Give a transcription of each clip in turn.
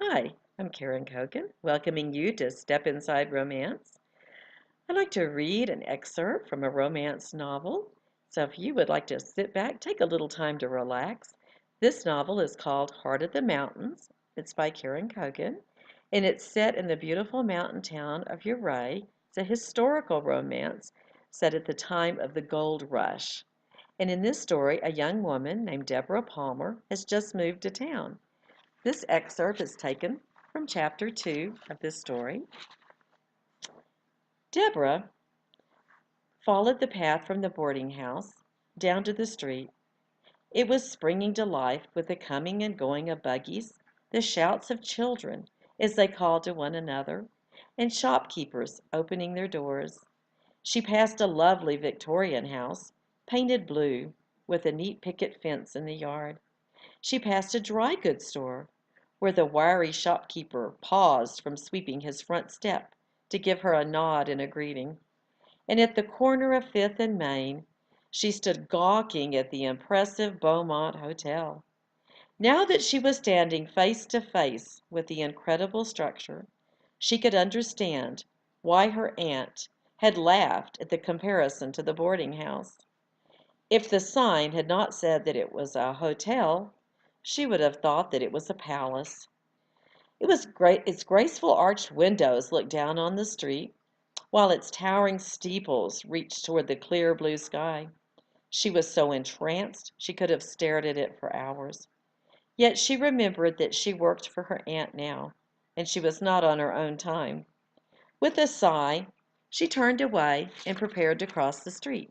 Hi, I'm Karen Kogan, welcoming you to Step Inside Romance. I'd like to read an excerpt from a romance novel. So if you would like to sit back, take a little time to relax. This novel is called Heart of the Mountains. It's by Karen Kogan, and it's set in the beautiful mountain town of Ouray. It's a historical romance set at the time of the gold rush. And in this story, a young woman named Deborah Palmer has just moved to town. This excerpt is taken from chapter 2 of this story. Deborah followed the path from the boarding house down to the street. It was springing to life with the coming and going of buggies, the shouts of children as they called to one another, and shopkeepers opening their doors. She passed a lovely Victorian house, painted blue, with a neat picket fence in the yard. She passed a dry goods store, where the wiry shopkeeper paused from sweeping his front step to give her a nod and a greeting. And at the corner of Fifth and Main, she stood gawking at the impressive Beaumont Hotel. Now that she was standing face to face with the incredible structure, she could understand why her aunt had laughed at the comparison to the boarding house. If the sign had not said that it was a hotel, she would have thought that it was a palace. It was great. Its graceful arched windows looked down on the street, while its towering steeples reached toward the clear blue sky. She was so entranced she could have stared at it for hours. Yet she remembered that she worked for her aunt now, and she was not on her own time. With a sigh, she turned away and prepared to cross the street.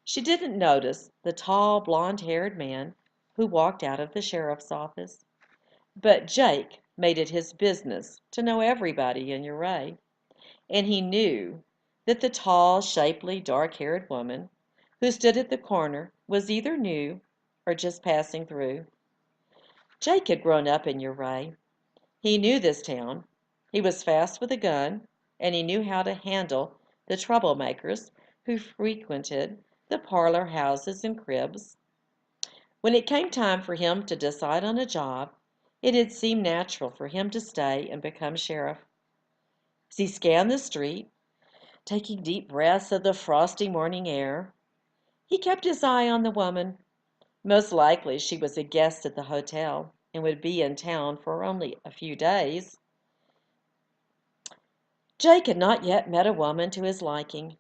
She didn't notice the tall, blond-haired man who walked out of the sheriff's office. But Jake made it his business to know everybody in Ouray, and he knew that the tall, shapely, dark-haired woman who stood at the corner was either new or just passing through. Jake had grown up in Ouray. He knew this town. He was fast with a gun, and he knew how to handle the troublemakers who frequented the parlor houses and cribs. When it came time for him to decide on a job, it had seemed natural for him to stay and become sheriff. As he scanned the street, taking deep breaths of the frosty morning air, he kept his eye on the woman. Most likely she was a guest at the hotel and would be in town for only a few days. Jake had not yet met a woman to his liking.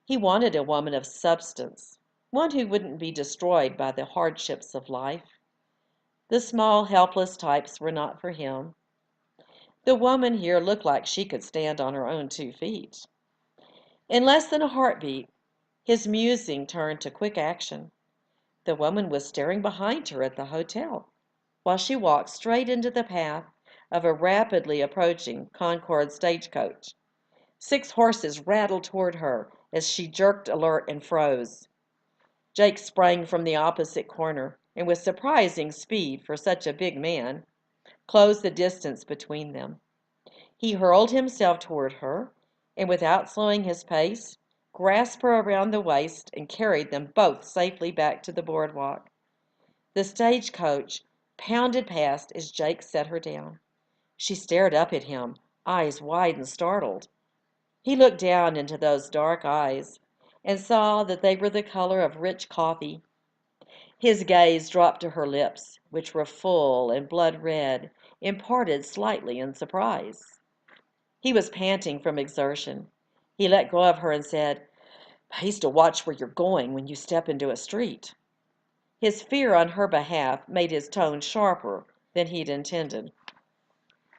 He wanted a woman of substance, one who wouldn't be destroyed by the hardships of life. The small, helpless types were not for him. The woman here looked like she could stand on her own 2 feet. In less than a heartbeat, his musing turned to quick action. The woman was staring behind her at the hotel, while she walked straight into the path of a rapidly approaching Concord stagecoach. 6 horses rattled toward her as she jerked alert and froze. Jake sprang from the opposite corner, and with surprising speed for such a big man, closed the distance between them. He hurled himself toward her, and without slowing his pace, grasped her around the waist and carried them both safely back to the boardwalk. The stagecoach pounded past as Jake set her down. She stared up at him, eyes wide and startled. He looked down into those dark eyes and saw that they were the color of rich coffee. His gaze dropped to her lips, which were full and blood red, and parted slightly in surprise. He was panting from exertion. He let go of her and said, "Pays to watch where you're going when you step into a street." His fear on her behalf made his tone sharper than he'd intended.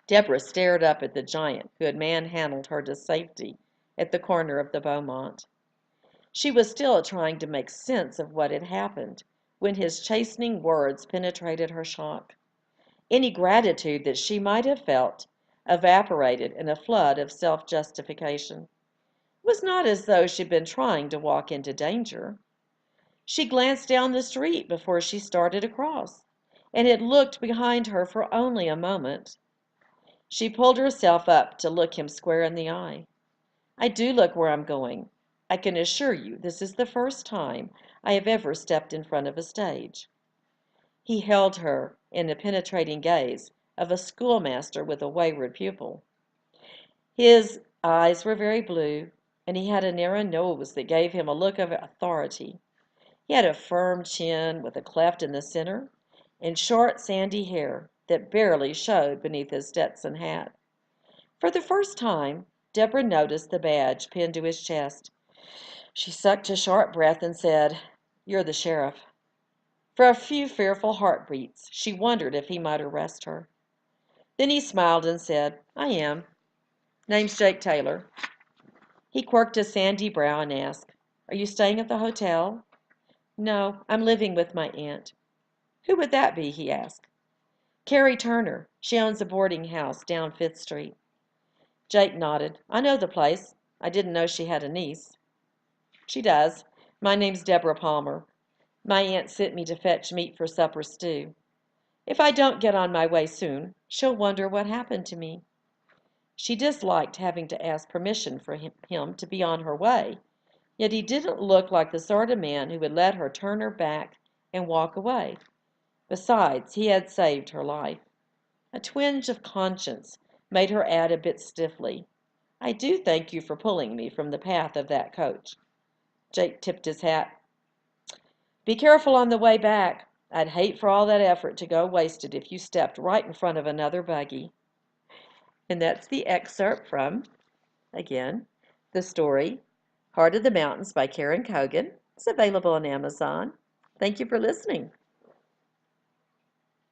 Deborah stared up at the giant who had manhandled her to safety at the corner of the Beaumont. She was still trying to make sense of what had happened when his chastening words penetrated her shock. Any gratitude that she might have felt evaporated in a flood of self-justification. It was not as though she'd been trying to walk into danger. She glanced down the street before she started across, and had looked behind her for only a moment. She pulled herself up to look him square in the eye. "I do look where I'm going. I can assure you this is the first time I have ever stepped in front of a stage." He held her in a penetrating gaze of a schoolmaster with a wayward pupil. His eyes were very blue, and he had a narrow nose that gave him a look of authority. He had a firm chin with a cleft in the center, and short sandy hair that barely showed beneath his Stetson hat. For the first time, Deborah noticed the badge pinned to his chest. She sucked a sharp breath and said, "You're the sheriff." For a few fearful heartbeats, she wondered if he might arrest her. Then he smiled and said, "I am. Name's Jake Taylor." He quirked a sandy brow and asked, "Are you staying at the hotel?" "No, I'm living with my aunt." "Who would that be?" he asked. "Carrie Turner. She owns a boarding house down Fifth Street." Jake nodded. "I know the place. I didn't know she had a niece." "She does. My name's Deborah Palmer. My aunt sent me to fetch meat for supper stew. If I don't get on my way soon, she'll wonder what happened to me." She disliked having to ask permission for him to be on her way, yet he didn't look like the sort of man who would let her turn her back and walk away. Besides, he had saved her life. A twinge of conscience made her add a bit stiffly, "I do thank you for pulling me from the path of that coach." Jake tipped his hat. "Be careful on the way back. I'd hate for all that effort to go wasted if you stepped right in front of another buggy." And that's the excerpt from, again, the story Heart of the Mountains by Karen Cogan. It's available on Amazon. Thank you for listening.